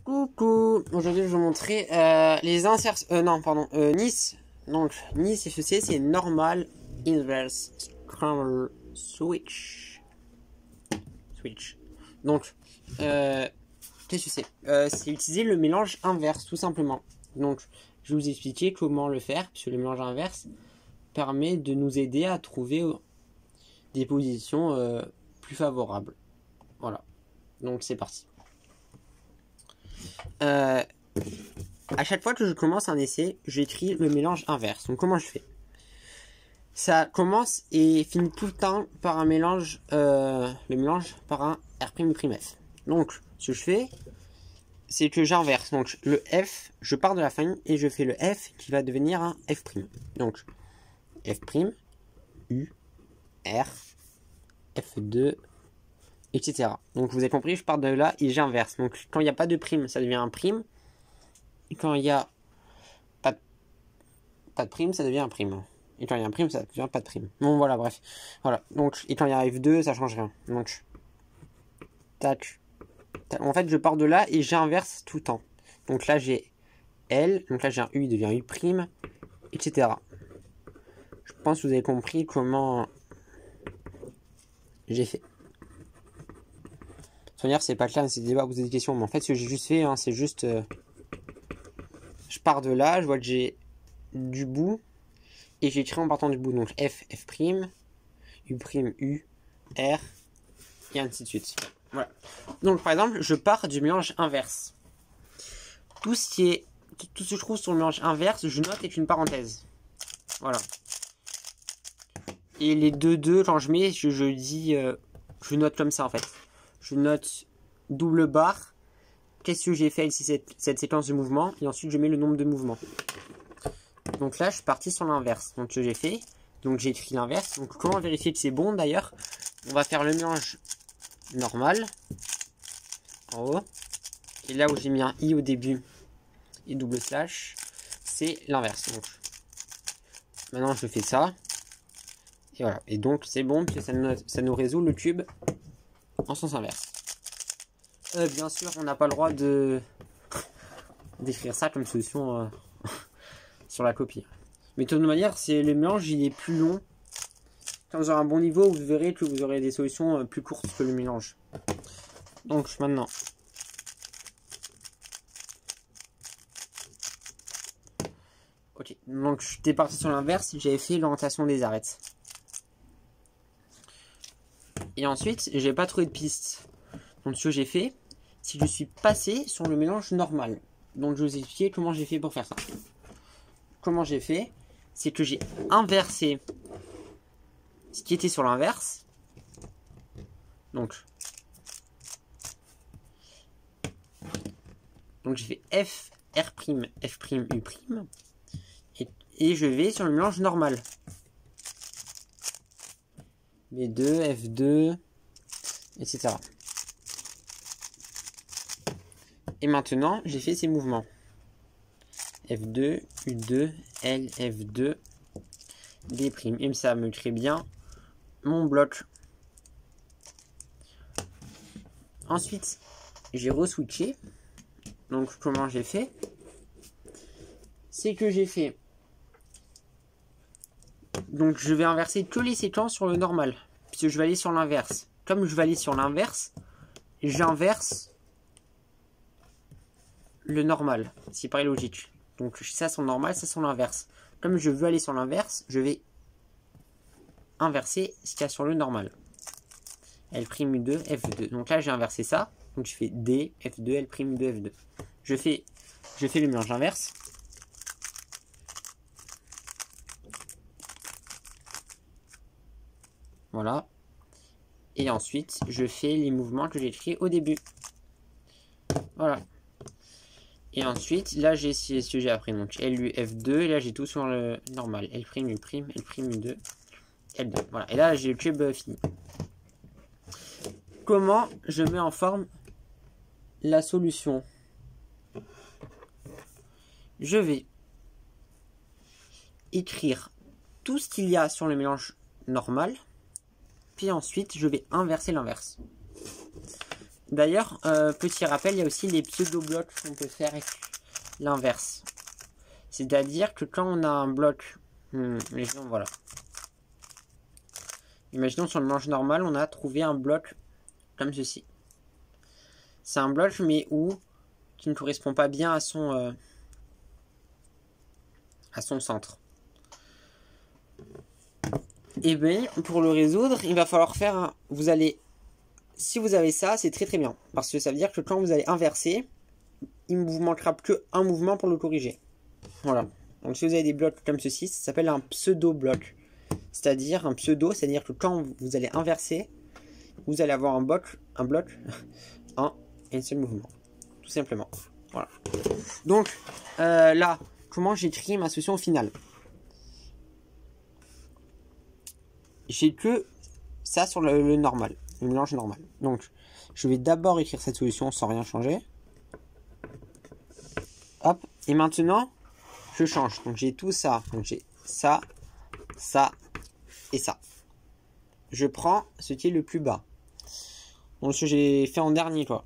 Coucou, aujourd'hui je vais vous montrer les insertions, non pardon, Nice. Donc Nice FEC c'est normal inverse scramble switch. Donc qu'est-ce que c'est utiliser le mélange inverse tout simplement. Donc je vais vous expliquer comment le faire puisque le mélange inverse permet de nous aider à trouver des positions plus favorables. Voilà, donc c'est parti. À chaque fois que je commence un essai, j'écris le mélange inverse. Donc comment je fais? Ça commence et finit tout le temps par un mélange, le mélange par un R'F. Donc ce que je fais, c'est que j'inverse. Donc le F, je pars de la fin et je fais le F qui va devenir un F'. Donc F', U, R, F2, etc. Donc vous avez compris, je pars de là et j'inverse. Donc quand il n'y a pas de prime, ça devient un prime. Et quand il n'y a pas de prime, ça devient un prime. Et quand il y a un prime, ça devient pas de prime. Bon voilà, bref. Voilà. Donc, et quand il y a F2, ça change rien. Donc, tac. En fait, je pars de là et j'inverse tout le temps. Donc là, j'ai L. Donc là, j'ai un U, il devient U prime, etc. Je pense que vous avez compris comment j'ai fait. De toute manière, c'est pas clair, c'est débat, vous avez des questions. Mais en fait, ce que j'ai juste fait, hein, c'est juste... je pars de là, je vois que j'ai du bout. Et j'écris en partant du bout. Donc F, F', U', U, R, et ainsi de suite. Voilà. Donc par exemple, je pars du mélange inverse. Tout ce que je trouve sur le mélange inverse, je note avec une parenthèse. Voilà. Et les deux, quand je mets, je dis, je note comme ça en fait. Je note double barre. Qu'est-ce que j'ai fait ici, cette séquence de mouvements. Et ensuite, je mets le nombre de mouvements. Donc là, je suis parti sur l'inverse. Donc, ce que j'ai fait, donc j'ai écrit l'inverse. Donc, comment vérifier que c'est bon d'ailleurs? On va faire le mélange normal en haut. Et là où j'ai mis un i au début et double slash, c'est l'inverse. Donc, maintenant, je fais ça. Et voilà. Et donc, c'est bon parce que ça nous résout le cube en sens inverse. Bien sûr, on n'a pas le droit d'écrire ça comme solution sur la copie. Mais de toute manière, le mélange il est plus long. Quand vous aurez un bon niveau, vous verrez que vous aurez des solutions plus courtes que le mélange. Donc maintenant, ok. Donc j'étais parti sur l'inverse, j'avais fait l'orientation des arêtes. Et ensuite, j'ai pas trouvé de piste. Donc ce que j'ai fait, c'est que je suis passé sur le mélange normal. Donc je vais vous expliquer comment j'ai fait pour faire ça. Comment j'ai fait, c'est que j'ai inversé ce qui était sur l'inverse. Donc j'ai fait F, R', F', U'. Et je vais sur le mélange normal. B2, F2, etc. Et maintenant, j'ai fait ces mouvements. F2, U2, L, F2, D'. Et ça me crée bien mon bloc. Ensuite, j'ai re-switché. Donc, comment j'ai fait? C'est que j'ai fait... Donc, je vais inverser que les séquences sur le normal. Puisque je vais aller sur l'inverse. Comme je vais aller sur l'inverse, j'inverse le normal. C'est pareil logique. Donc, ça sur le normal, ça sur l'inverse. Comme je veux aller sur l'inverse, je vais inverser ce qu'il y a sur le normal. L', U2, F2. Donc là, j'ai inversé ça. Donc, je fais D, F2, L', U2, F2. Je fais le mélange inverse. Voilà. Et ensuite, je fais les mouvements que j'ai écrits au début. Voilà. Et ensuite, là, j'ai ce que j'ai appris. Donc, LU, F2. Et là, j'ai tout sur le normal. L', U', L', U2, L2. Voilà. Et là, j'ai le cube fini. Comment je mets en forme la solution? Je vais écrire tout ce qu'il y a sur le mélange normal. Puis ensuite, je vais inverser l'inverse. D'ailleurs, petit rappel, il y a aussi les pseudo-blocs qu'on peut faire avec l'inverse. C'est-à-dire que quand on a un bloc, imaginons, voilà. Imaginons sur le mélange normal, on a trouvé un bloc comme ceci. C'est un bloc, mais qui ne correspond pas bien à son centre. Et bien, pour le résoudre, il va falloir faire si vous avez ça, c'est très très bien. Parce que ça veut dire que quand vous allez inverser, il ne vous manquera que un mouvement pour le corriger. Voilà. Donc si vous avez des blocs comme ceci, ça s'appelle un pseudo-bloc. C'est-à-dire un pseudo, c'est-à-dire que quand vous allez inverser, vous allez avoir un bloc en un seul mouvement. Tout simplement. Voilà. Donc là, comment j'écris ma solution finale? J'ai que ça sur le normal, le mélange normal. Donc, je vais d'abord écrire cette solution sans rien changer. Hop, et maintenant, je change. Donc, j'ai tout ça. Donc, j'ai ça, ça et ça. Je prends ce qui est le plus bas. Donc, ce que j'ai fait en dernier, quoi.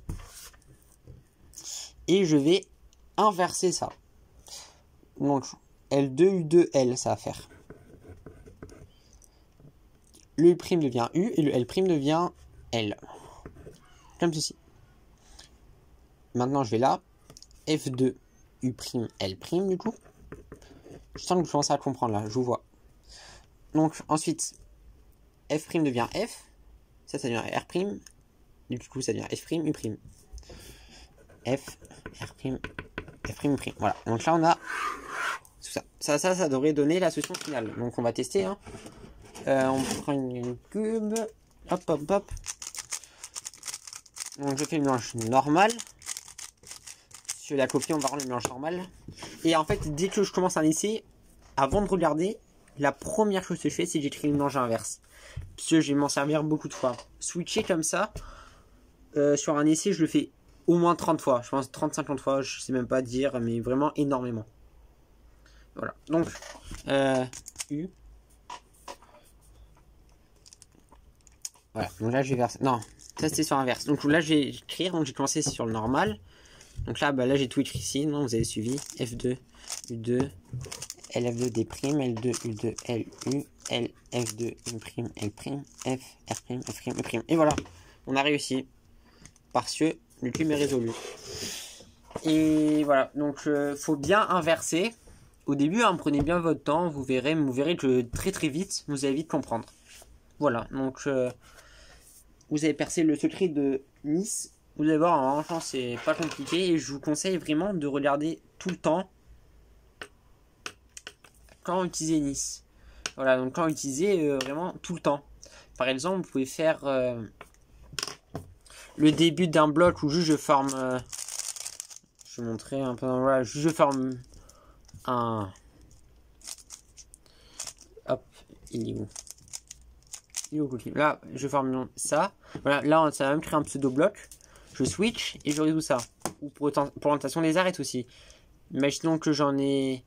Et je vais inverser ça. Donc, L2, U2, L, ça va faire. Le U' devient U et le L' devient L. Comme ceci. Maintenant, je vais là. F2, U', L' du coup. Je sens que vous commencez à comprendre là, je vous vois. Donc, ensuite, F' devient F. Ça devient R'. Du coup, ça devient F', U'. F, R', F', U'. Voilà. Donc là, on a tout ça. Ça devrait donner la solution finale. Donc, on va tester, hein. On prend une cube. Hop, hop, hop. Donc, je fais le mélange normal. Si je la copie, on va rendre le mélange normal. Et en fait, dès que je commence un essai, avant de regarder, la première chose que je fais, c'est que j'écris le mélange inverse. Parce que je vais m'en servir beaucoup de fois. Switcher comme ça, sur un essai, je le fais au moins 30 fois. Je pense 30-50 fois, je sais même pas dire, mais vraiment énormément. Voilà. Donc, U. Voilà, donc là je vais verser. Non, ça c'était sur inverse. Donc là je vais écrire, donc j'ai commencé sur le normal. Donc là, là j'ai tout écrit ici, non, vous avez suivi. F2, U2, LF2, D', L2, U2, LU, L, F2, U', L', F, R', F', U'. Et voilà, on a réussi. Parce que le cube est résolu. Et voilà, donc faut bien inverser. Au début, hein, prenez bien votre temps, vous verrez que très très vite, vous allez vite comprendre. Voilà, donc vous avez percé le secret de Nice. Vous allez voir, en rentrant, c'est pas compliqué. Et je vous conseille vraiment de regarder tout le temps quand utiliser Nice. Voilà, donc quand utiliser vraiment tout le temps. Par exemple, vous pouvez faire le début d'un bloc où juste je forme. Je vais montrer un peu. Voilà, juste je forme un. Hop, il est où? Là, je forme ça. Voilà, là, ça va même créer un pseudo-bloc. Je switch et je résous ça. Ou pour l'orientation des arêtes aussi. Imaginons que j'en ai...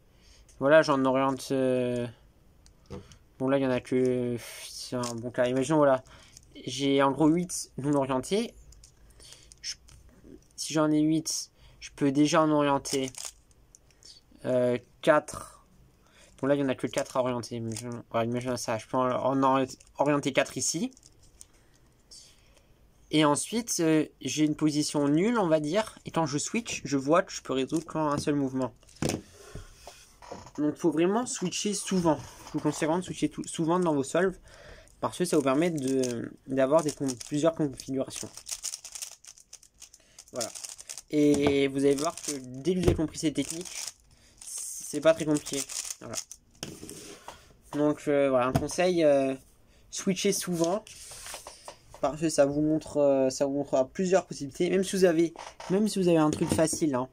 Voilà, j'en oriente... Bon, là, il n'y en a que... C'est un bon cas. Imaginons, voilà. J'ai en gros 8 non orientés. Si j'en ai 8, je peux déjà en orienter 4... Bon, là, il n'y en a que 4 à orienter. Imaginons ça. Je peux en orienter 4 ici. Et ensuite, j'ai une position nulle, on va dire. Et quand je switch, je vois que je peux résoudre qu'en un seul mouvement. Donc, il faut vraiment switcher souvent. Je vous conseille vraiment de switcher souvent dans vos solves. Parce que ça vous permet d'avoir plusieurs configurations. Voilà. Et vous allez voir que dès que vous avez compris ces techniques, c'est pas très compliqué. Voilà. Donc, voilà, un conseil, switcher souvent. Parce que ça vous montrera plusieurs possibilités. Même si vous avez un truc facile, hein,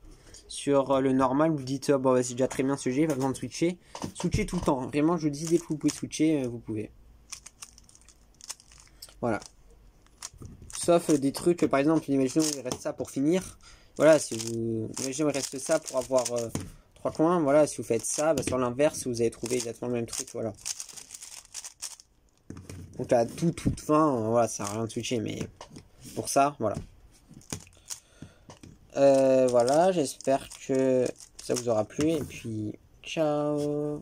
sur le normal, vous dites bon, bah, c'est déjà très bien ce jeu, pas besoin de switcher. Switcher tout le temps. Vraiment, je vous dis, dès que vous pouvez switcher, vous pouvez. Voilà. Sauf des trucs, par exemple, imaginons il reste ça pour finir. Voilà, si vous imaginez il reste ça pour avoir 3 coins. Voilà, si vous faites ça, bah, sur l'inverse, vous allez trouver exactement le même truc. Voilà. Donc à toute fin, voilà, ça sert à rien de switcher, mais pour ça, voilà. Voilà, j'espère que ça vous aura plu et puis ciao.